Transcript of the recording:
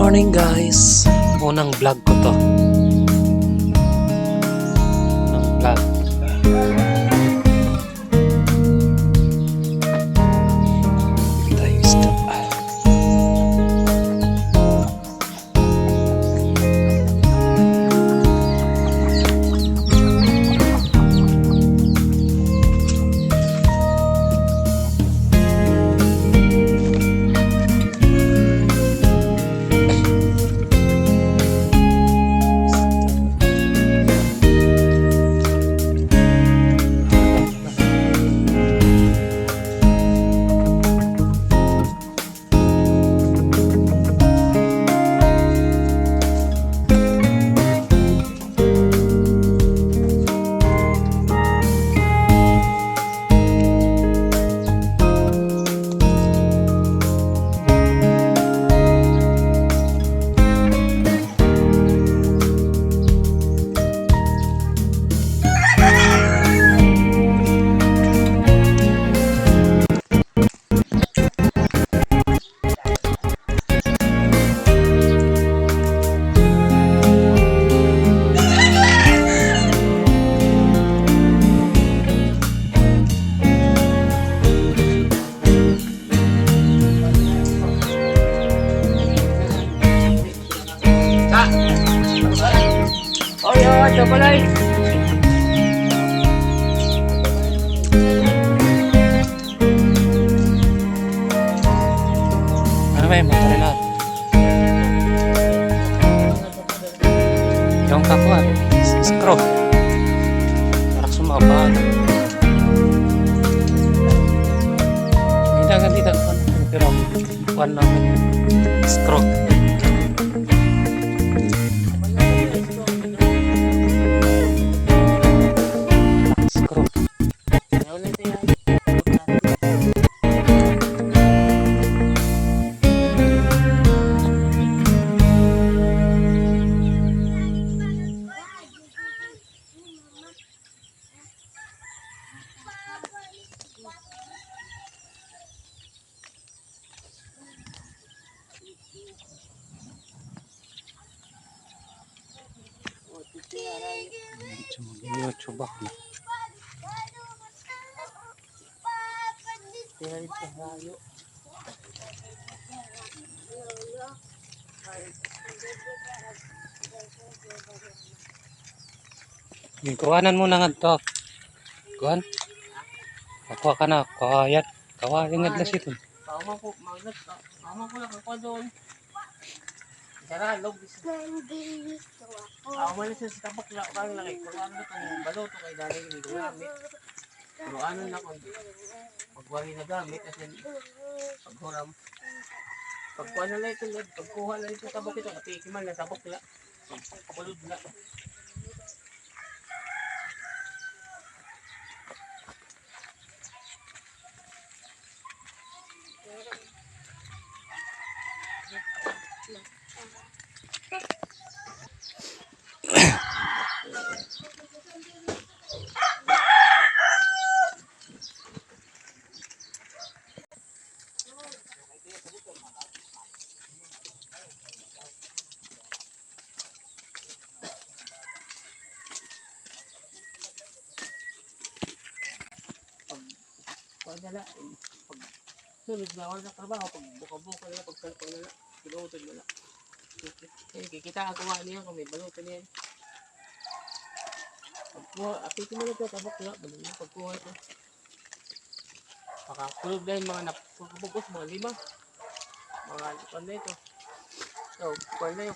morning guys. Unang vlog ko to. Unang vlog. Tayo isda. Oh, yeah, ito pala eh. Ano ba yung motor na? Yung kakuan. Screw. Parang sumabaan. Hindi agad dito. Pero kuan namin. Screw. Screw. YouTube ako. Kuhanan mo na nga to. Kuhan. Kakuha ka na. Kawayat. Kawayat nga glas ito. Tama ko, magnet. Tama ko lang ako doon. Tara, log. Ako man sa tapak lang kang laki. Kung ano itong balot o kay dali hindi ko gamit. Pero ano na kung pagwari na gamit kasi paghuram. Pagkuha na lang ito, pagkuha na ito tabak ito. Patikiman na tabak lang. Pagpapalod lang. Pagdala, pag sunod na ako sa trabaho, pag buka-buka nila, pag kalpo nila, pinuutod nila. Kikita ako nga niya kung may balutan yan. Pagkuha, apitin mo na ito, tabak na, pagkuha ito. Makakulog na yung mga napagkabugos, mga 5. Mga ano na ito. So, kuha na yung